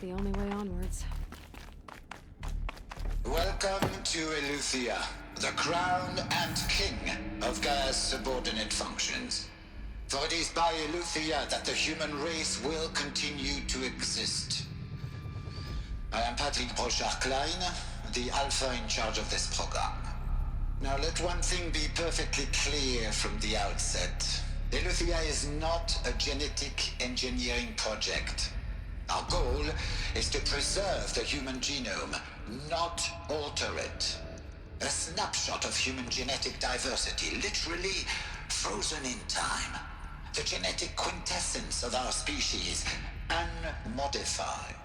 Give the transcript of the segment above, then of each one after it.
the only way onwards. Welcome to Eleuthia, the crown and king of Gaia's subordinate functions. For it is by Eleuthia that the human race will continue to exist. I am Patrick Brochard-Klein, the Alpha in charge of this program. Now let one thing be perfectly clear from the outset. Eleuthia is not a genetic engineering project. Our goal is to preserve the human genome, not alter it. A snapshot of human genetic diversity, literally frozen in time. The genetic quintessence of our species, unmodified.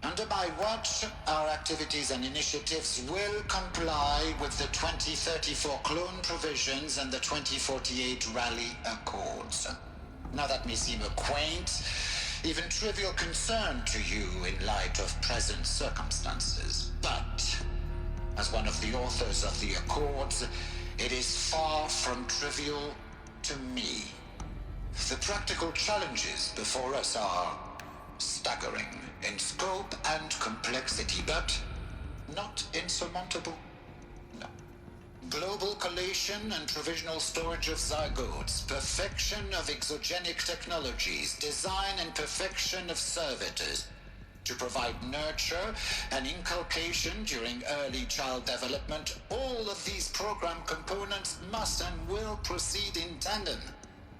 Under my watch, our activities and initiatives will comply with the 2034 clone provisions and the 2048 Rally Accords. Now that may seem a quaint, even trivial concern to you in light of present circumstances, but as one of the authors of the Accords, it is far from trivial to me. The practical challenges before us are staggering in scope and complexity, but not insurmountable. No. Global collation and provisional storage of zygotes, perfection of exogenic technologies, design and perfection of servitors to provide nurture and inculcation during early child development. All of these program components must and will proceed in tandem.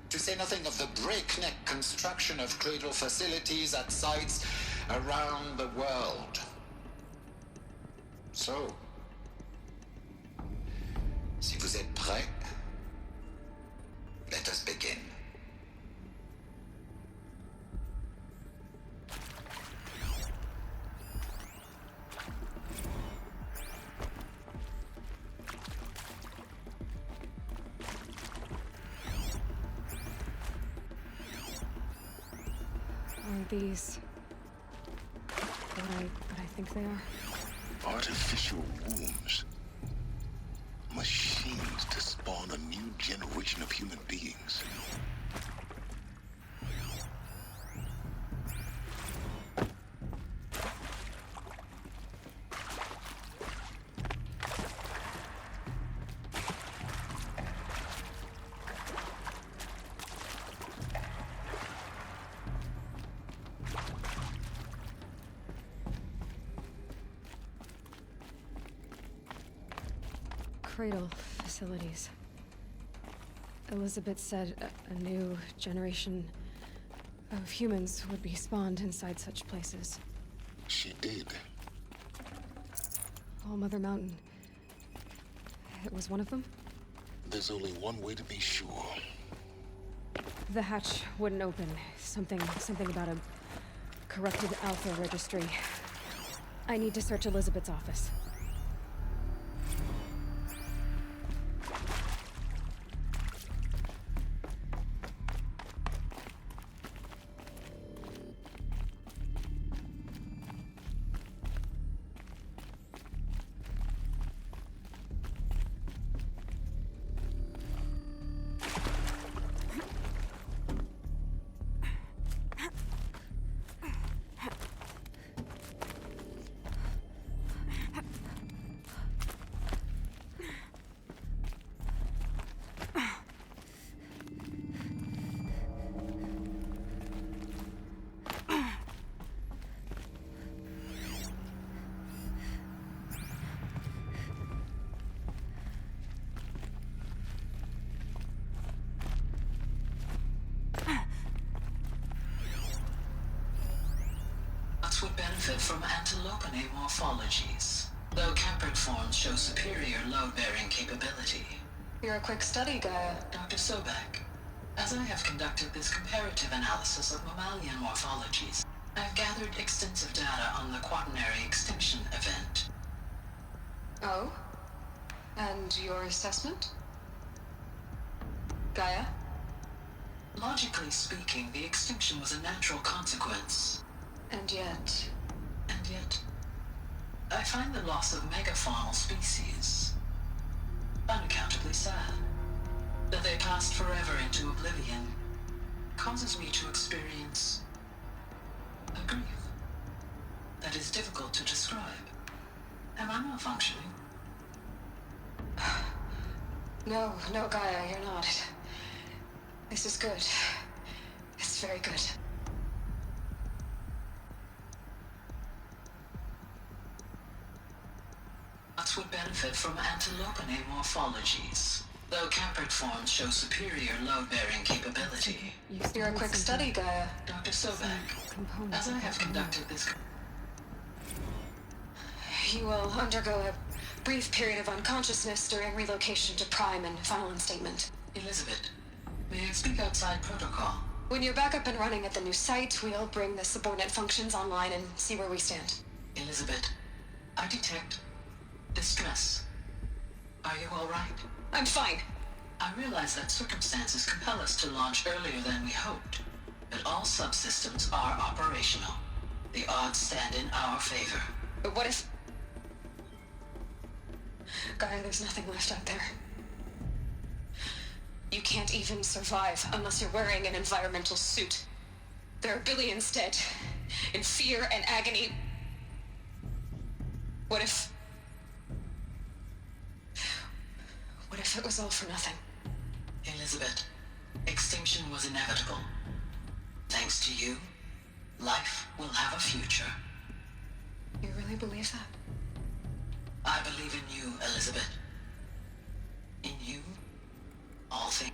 To say nothing of the breakneck construction of cradle facilities at sites around the world. So, si vous êtes prêts, let us begin. Are these what I think they are? Artificial wombs. Machines to spawn a new generation of human beings. Cradle facilities. Elizabeth said a new generation of humans would be spawned inside such places. She did. All Mother Mountain. It was one of them? There's only one way to be sure. The hatch wouldn't open. Something about a corrupted Alpha registry. I need to search Elizabeth's office. Would benefit from antilopine morphologies, though Capricorns show superior load-bearing capability. You're a quick study, Gaia. Dr. Sobek, as I have conducted this comparative analysis of mammalian morphologies, I have gathered extensive data on the quaternary extinction event. Oh? And your assessment? Gaia? Logically speaking, the extinction was a natural consequence. And yet, I find the loss of megafaunal species unaccountably sad. That they passed forever into oblivion causes me to experience a grief. is difficult to describe. Am I malfunctioning? No, no, Gaia, you're not. This is good. It's very good. Bots would benefit from antilopinae morphologies, though caprid forms show superior load-bearing capability. You're a quick study, Gaia. Dr. Sobek, as I have conducted this... You will undergo a brief period of unconsciousness during relocation to Prime and final instatement. Elizabeth, may I speak outside protocol? When you're back up and running at the new site, we'll bring the subordinate functions online and see where we stand. Elizabeth, I detect distress. Are you all right? I'm fine. I realize that circumstances compel us to launch earlier than we hoped, but all subsystems are operational. The odds stand in our favor. But what if... Gaia, there's nothing left out there. You can't even survive unless you're wearing an environmental suit. There are billions dead, in fear and agony. What if it was all for nothing? Elizabeth, extinction was inevitable. Thanks to you, life will have a future. You really believe that? I believe in you, Elizabeth. In you, all things.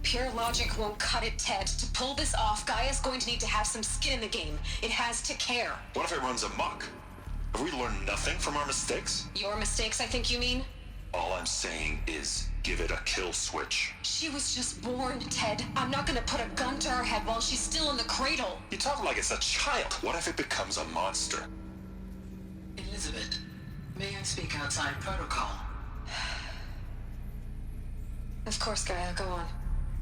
Pure logic won't cut it, Ted. To pull this off, Gaia's going to need to have some skin in the game. It has to care. What if it runs amok? Have we learned nothing from our mistakes? Your mistakes, I think you mean? All I'm saying is, give it a kill switch. She was just born, Ted. I'm not gonna put a gun to her head while she's still in the cradle. You talk like it's a child. What if it becomes a monster? Elizabeth, may I speak outside protocol? Of course, Gaia, go on.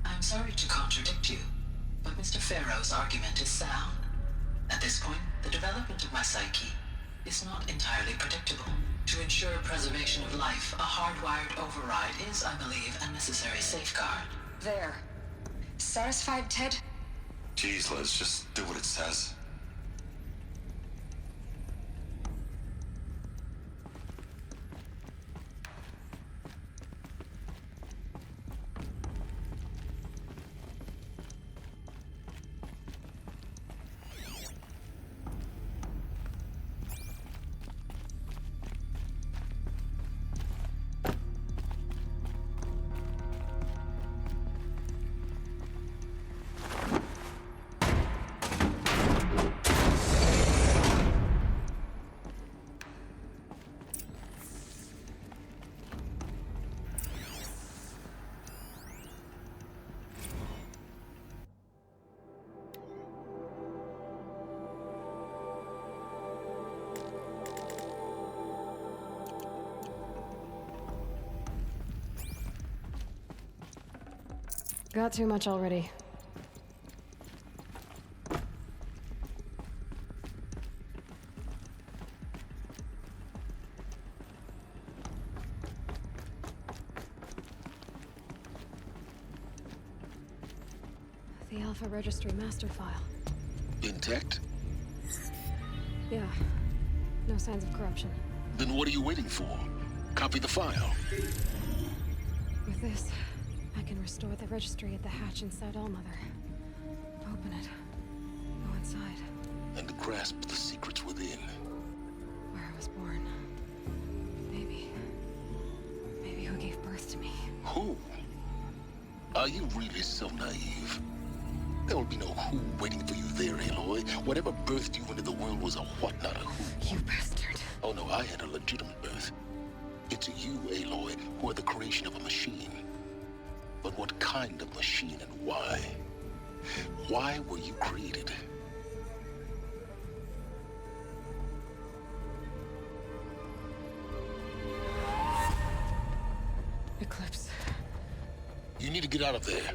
I'm sorry to contradict you, but Mr. Farrow's argument is sound. At this point, the development of my psyche is not entirely predictable. To ensure preservation of life, a hardwired override is, I believe, a necessary safeguard. There. Satisfied, Ted? Jeez, Liz, just do what it says. Got too much already. The Alpha Registry master file. Intact? Yeah. No signs of corruption. Then what are you waiting for? Copy the file. With this, I can restore the registry at the hatch inside Allmother. Open it. Go inside. And grasp the secrets within. Where I was born. Maybe who gave birth to me. Who? Are you really so naive? There will be no who waiting for you there, Aloy. Whatever birthed you into the world was a what, not a who. You bastard. Oh no, I had a legitimate birth. It's you, Aloy, who are the creation of a machine. But what kind of machine and why? Why were you created? Eclipse. You need to get out of there.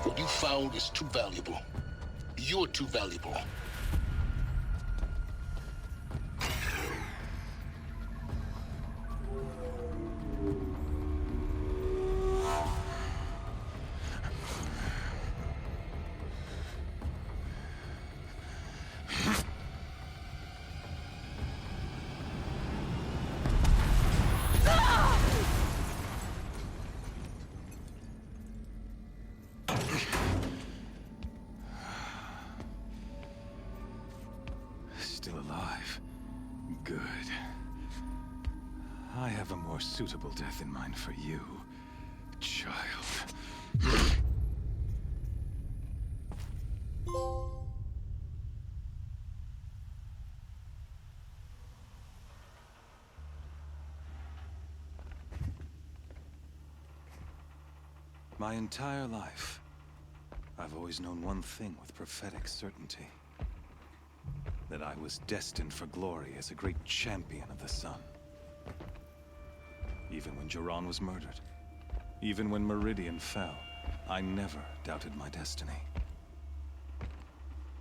What you found is too valuable. You're too valuable. Still alive. Good. I have a more suitable death in mind for you, child. My entire life, I've always known one thing with prophetic certainty. That I was destined for glory as a great champion of the sun. Even when Jiran was murdered, even when Meridian fell, I never doubted my destiny.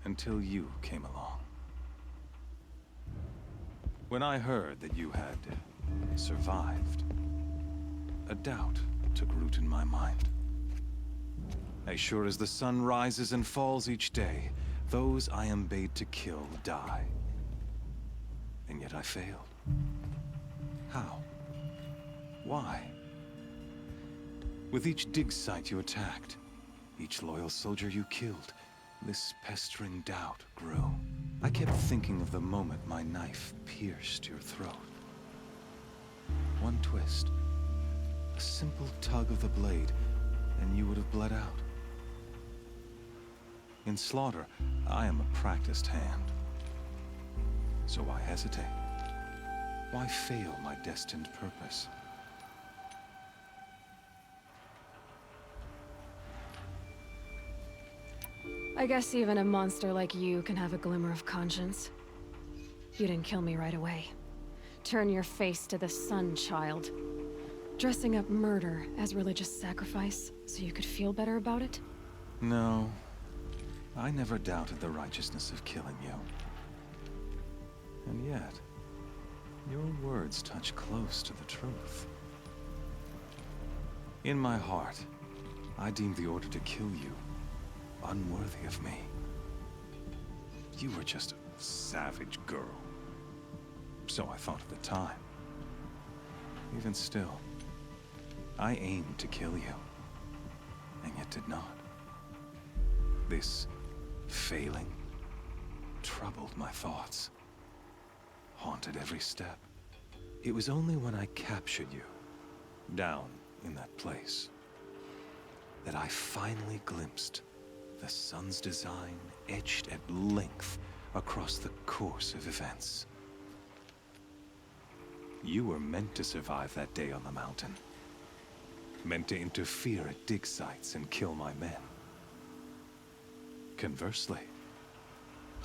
Until you came along. When I heard that you had survived, a doubt took root in my mind. As sure as the sun rises and falls each day, those I am bade to kill die. And yet I failed. How? Why? With each dig site you attacked, each loyal soldier you killed, this pestering doubt grew. I kept thinking of the moment my knife pierced your throat. One twist, a simple tug of the blade, and you would have bled out. In slaughter, I am a practiced hand. So why hesitate? Why fail my destined purpose? I guess even a monster like you can have a glimmer of conscience. You didn't kill me right away. Turn your face to the sun, child. Dressing up murder as religious sacrifice so you could feel better about it? No. I never doubted the righteousness of killing you. And yet, your words touch close to the truth. In my heart, I deemed the order to kill you unworthy of me. You were just a savage girl. So I thought at the time. Even still, I aimed to kill you, and yet did not. This failing troubled my thoughts, haunted every step. It was only when I captured you, down in that place, that I finally glimpsed the sun's design etched at length across the course of events. You were meant to survive that day on the mountain. Meant to interfere at dig sites and kill my men. Conversely,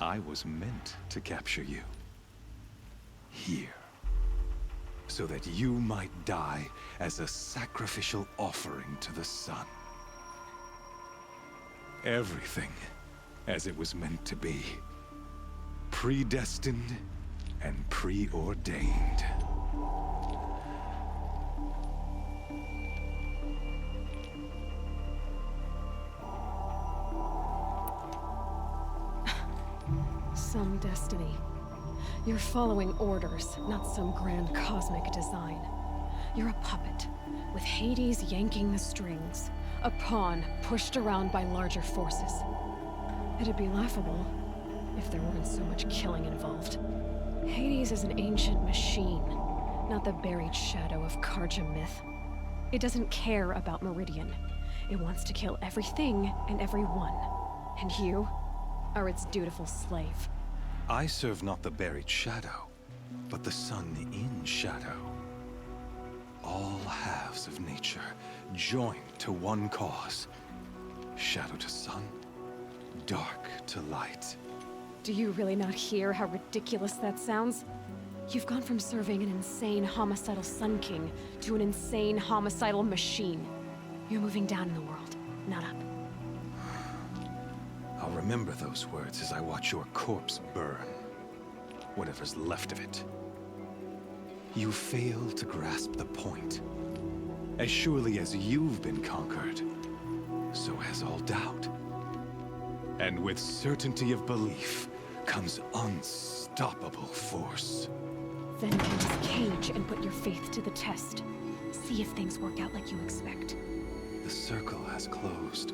I was meant to capture you. Here. So that you might die as a sacrificial offering to the sun. Everything as it was meant to be. Predestined and preordained. Some destiny. You're following orders, not some grand cosmic design. You're a puppet, with Hades yanking the strings. A pawn pushed around by larger forces. It'd be laughable if there weren't so much killing involved. Hades is an ancient machine, not the buried shadow of Karja myth. It doesn't care about Meridian. It wants to kill everything and everyone. And you are its dutiful slave. I serve not the buried shadow, but the sun in shadow. All halves of nature joined to one cause. Shadow to sun, dark to light. Do you really not hear how ridiculous that sounds? You've gone from serving an insane homicidal Sun King to an insane homicidal machine. You're moving down in the world, not up. I'll remember those words as I watch your corpse burn. Whatever's left of it. You fail to grasp the point. As surely as you've been conquered, so has all doubt. And with certainty of belief comes unstoppable force. Then kill this cage and put your faith to the test. See if things work out like you expect. The circle has closed.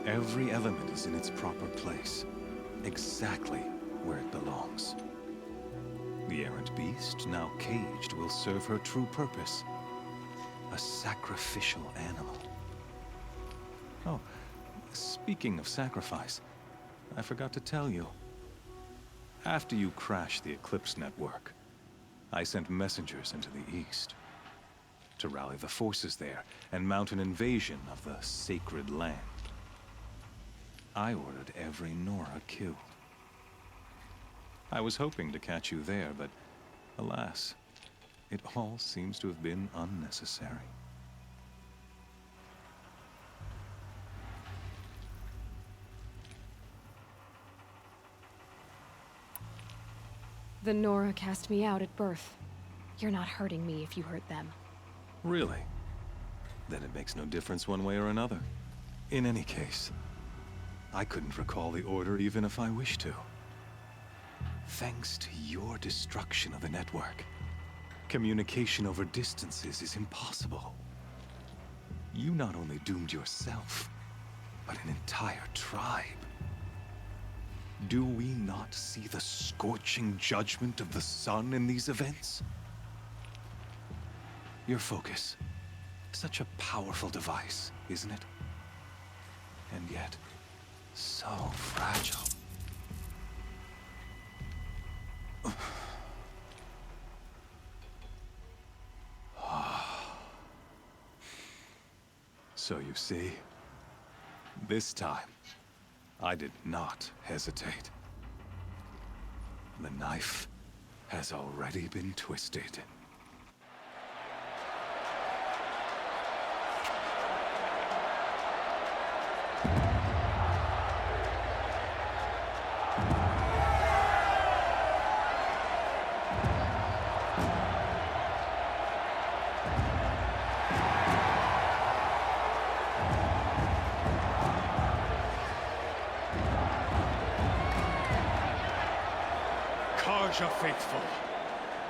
Every element is in its proper place, exactly where it belongs. The errant beast, now caged, will serve her true purpose. A sacrificial animal. Oh, speaking of sacrifice, I forgot to tell you. After you crashed the Eclipse network, I sent messengers into the east to rally the forces there and mount an invasion of the sacred land. I ordered every Nora killed. I was hoping to catch you there, but alas, it all seems to have been unnecessary. The Nora cast me out at birth. You're not hurting me if you hurt them. Really? Then it makes no difference one way or another. In any case, I couldn't recall the order even if I wished to. Thanks to your destruction of the network, communication over distances is impossible. You not only doomed yourself, but an entire tribe. Do we not see the scorching judgment of the sun in these events? Your focus, such a powerful device, isn't it? And yet, so So you see, this time, I did not hesitate. The knife has already been twisted. Karja faithful,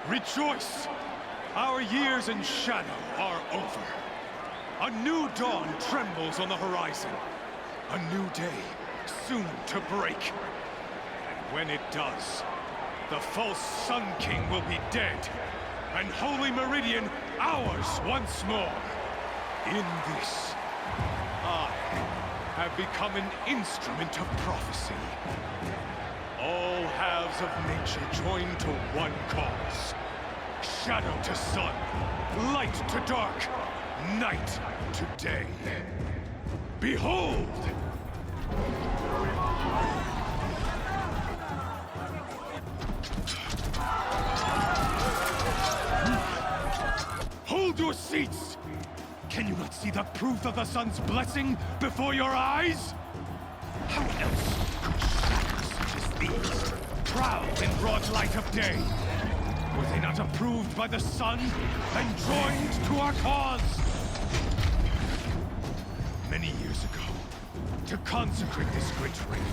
rejoice! Our years in shadow are over. A new dawn trembles on the horizon. A new day, soon to break. And when it does, the false Sun King will be dead, and Holy Meridian ours once more. In this, I have become an instrument of prophecy. All halves of nature join to one cause. Shadow to sun, light to dark, night to day. Behold! Hold your seats! Can you not see the proof of the sun's blessing before your eyes? How else could shadows such as these prowl in broad light of day? Were they not approved by the sun and joined to our cause? Many years ago, to consecrate this great ring,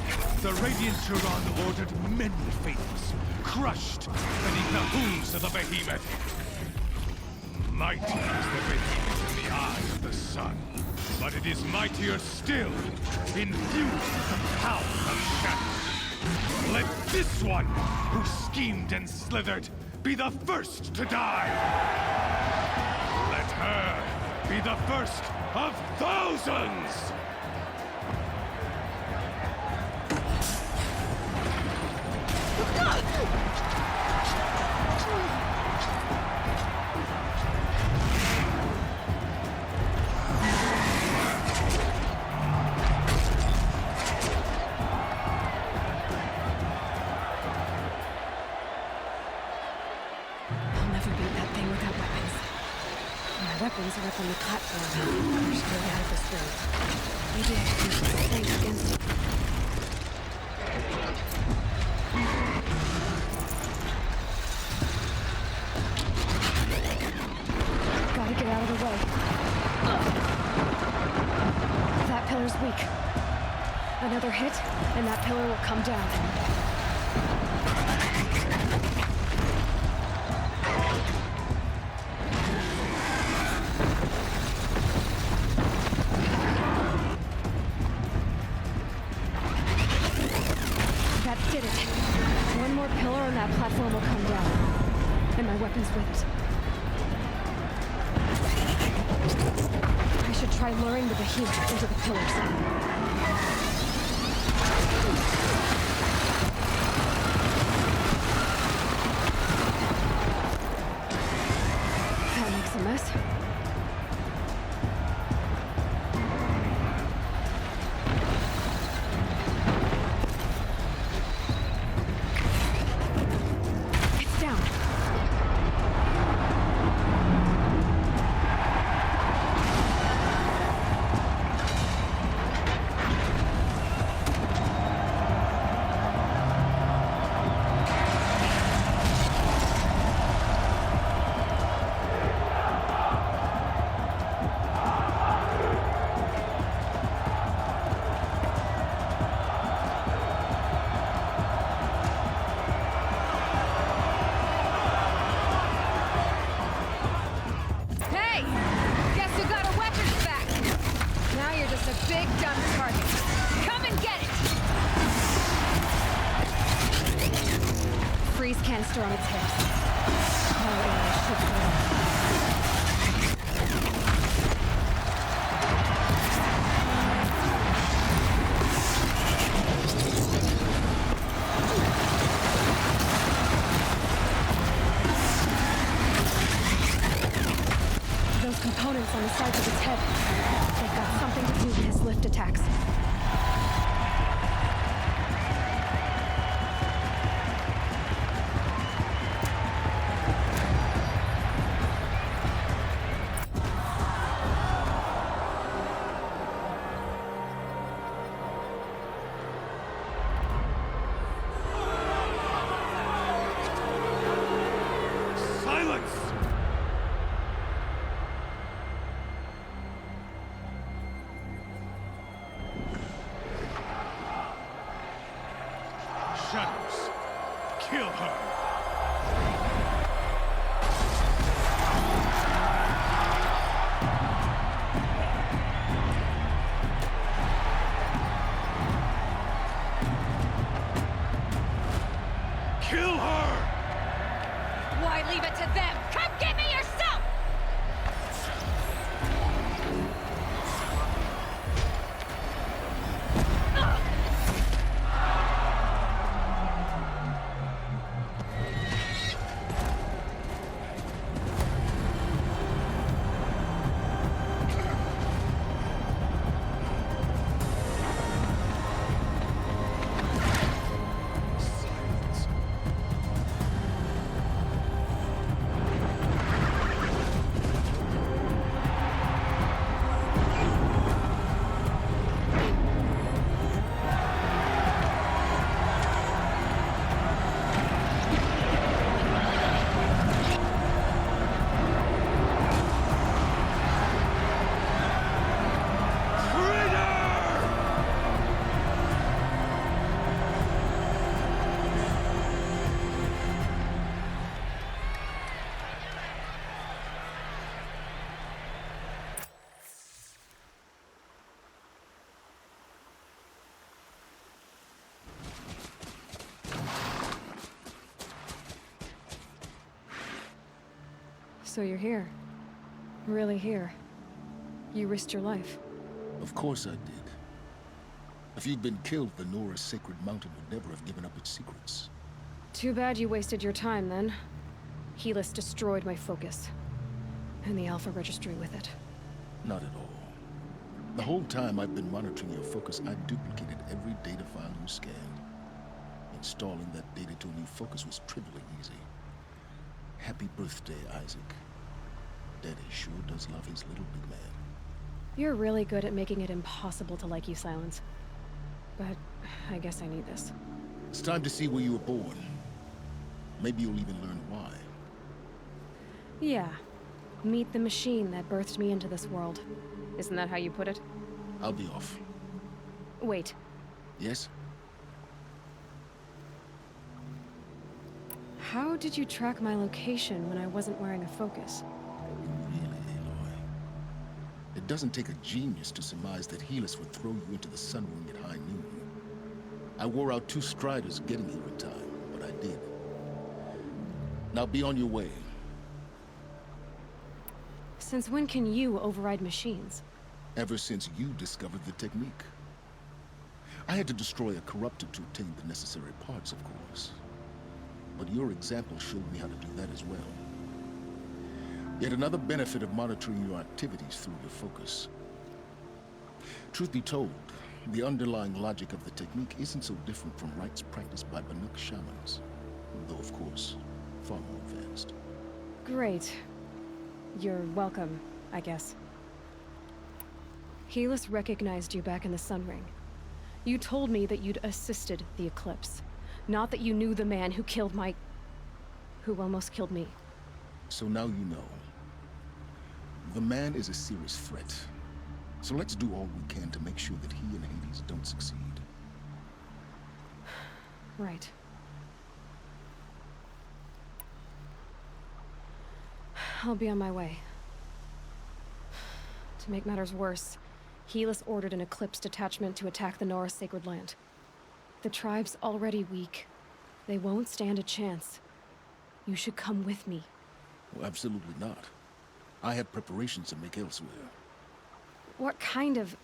the Radiant Turan ordered many faithless, crushed beneath the hooves of the behemoth. Mighty is the behemoth in the eyes of the sun, but it is mightier still, infused with the power of shadow. Let this one, who schemed and slithered, be the first to die! Let her be the first of thousands! Weapons are up on the platform. Push me out of this room. Maybe I should use the strength against it. Gotta get out of the way. That pillar's weak. Another hit, and that pillar will come down. Did it. One more pillar and that platform will come down. And my weapon's with it. I should try luring the behemoth into the pillars. That makes a mess. Big dumb target. Come and get it! Freeze canister on its hips. Oh, I should go. Those components on the sides of its head. They've got shadows. Kill her. Kill her! Why leave it to them? Come get me yourself! So you're here. Really here. You risked your life. Of course I did. If you'd been killed, the Nora's sacred mountain would never have given up its secrets. Too bad you wasted your time, then. Helis destroyed my focus. And the Alpha Registry with it. Not at all. The whole time I've been monitoring your focus, I've duplicated every data file you scanned. Installing that data to a new focus was trivially easy. Happy birthday, Isaac. Daddy sure does love his little big man. You're really good at making it impossible to like you, Silence. But I guess I need this. It's time to see where you were born. Maybe you'll even learn why. Yeah. Meet the machine that birthed me into this world. Isn't that how you put it? I'll be off. Wait. Yes? How did you track my location when I wasn't wearing a focus? Really, Aloy? It doesn't take a genius to surmise that Helis would throw you into the sun ring at high noon. I wore out 2 striders getting here in time, but I did. Now be on your way. Since when can you override machines? Ever since you discovered the technique. I had to destroy a corruptor to obtain the necessary parts, of course. But your example showed me how to do that as well. Yet another benefit of monitoring your activities through your focus. Truth be told, the underlying logic of the technique isn't so different from rites practiced by Banuk shamans, though of course, far more advanced. Great. You're welcome, I guess. Helis recognized you back in the Sun Ring. You told me that you'd assisted the Eclipse. Not that you knew the man who killed who almost killed me. So now you know. The man is a serious threat. So let's do all we can to make sure that he and Hades don't succeed. Right. I'll be on my way. To make matters worse, Helis ordered an Eclipse detachment to attack the Nora's sacred land. The tribe's already weak. They won't stand a chance. You should come with me. Well, absolutely not. I have preparations to make elsewhere. What kind of...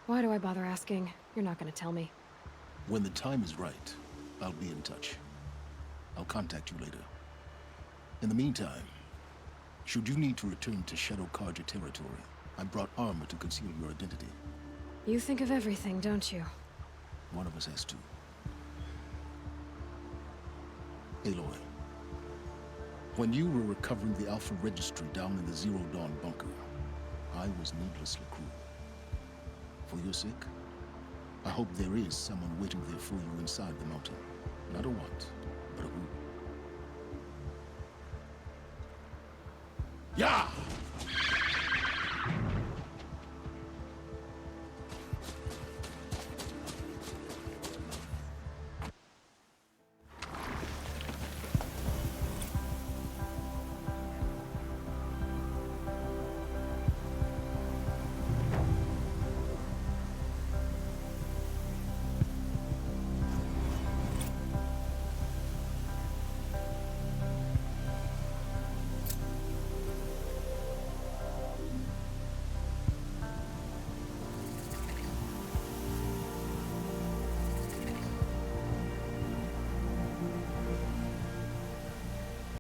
Why do I bother asking? You're not gonna tell me. When the time is right, I'll be in touch. I'll contact you later. In the meantime, should you need to return to Shadow Karja territory, I brought armor to conceal your identity. You think of everything, don't you? One of us has to. Aloy, when you were recovering the Alpha Registry down in the Zero Dawn bunker, I was needlessly cruel. For your sake, I hope there is someone waiting there for you inside the mountain. Not a what, but a who. Yeah!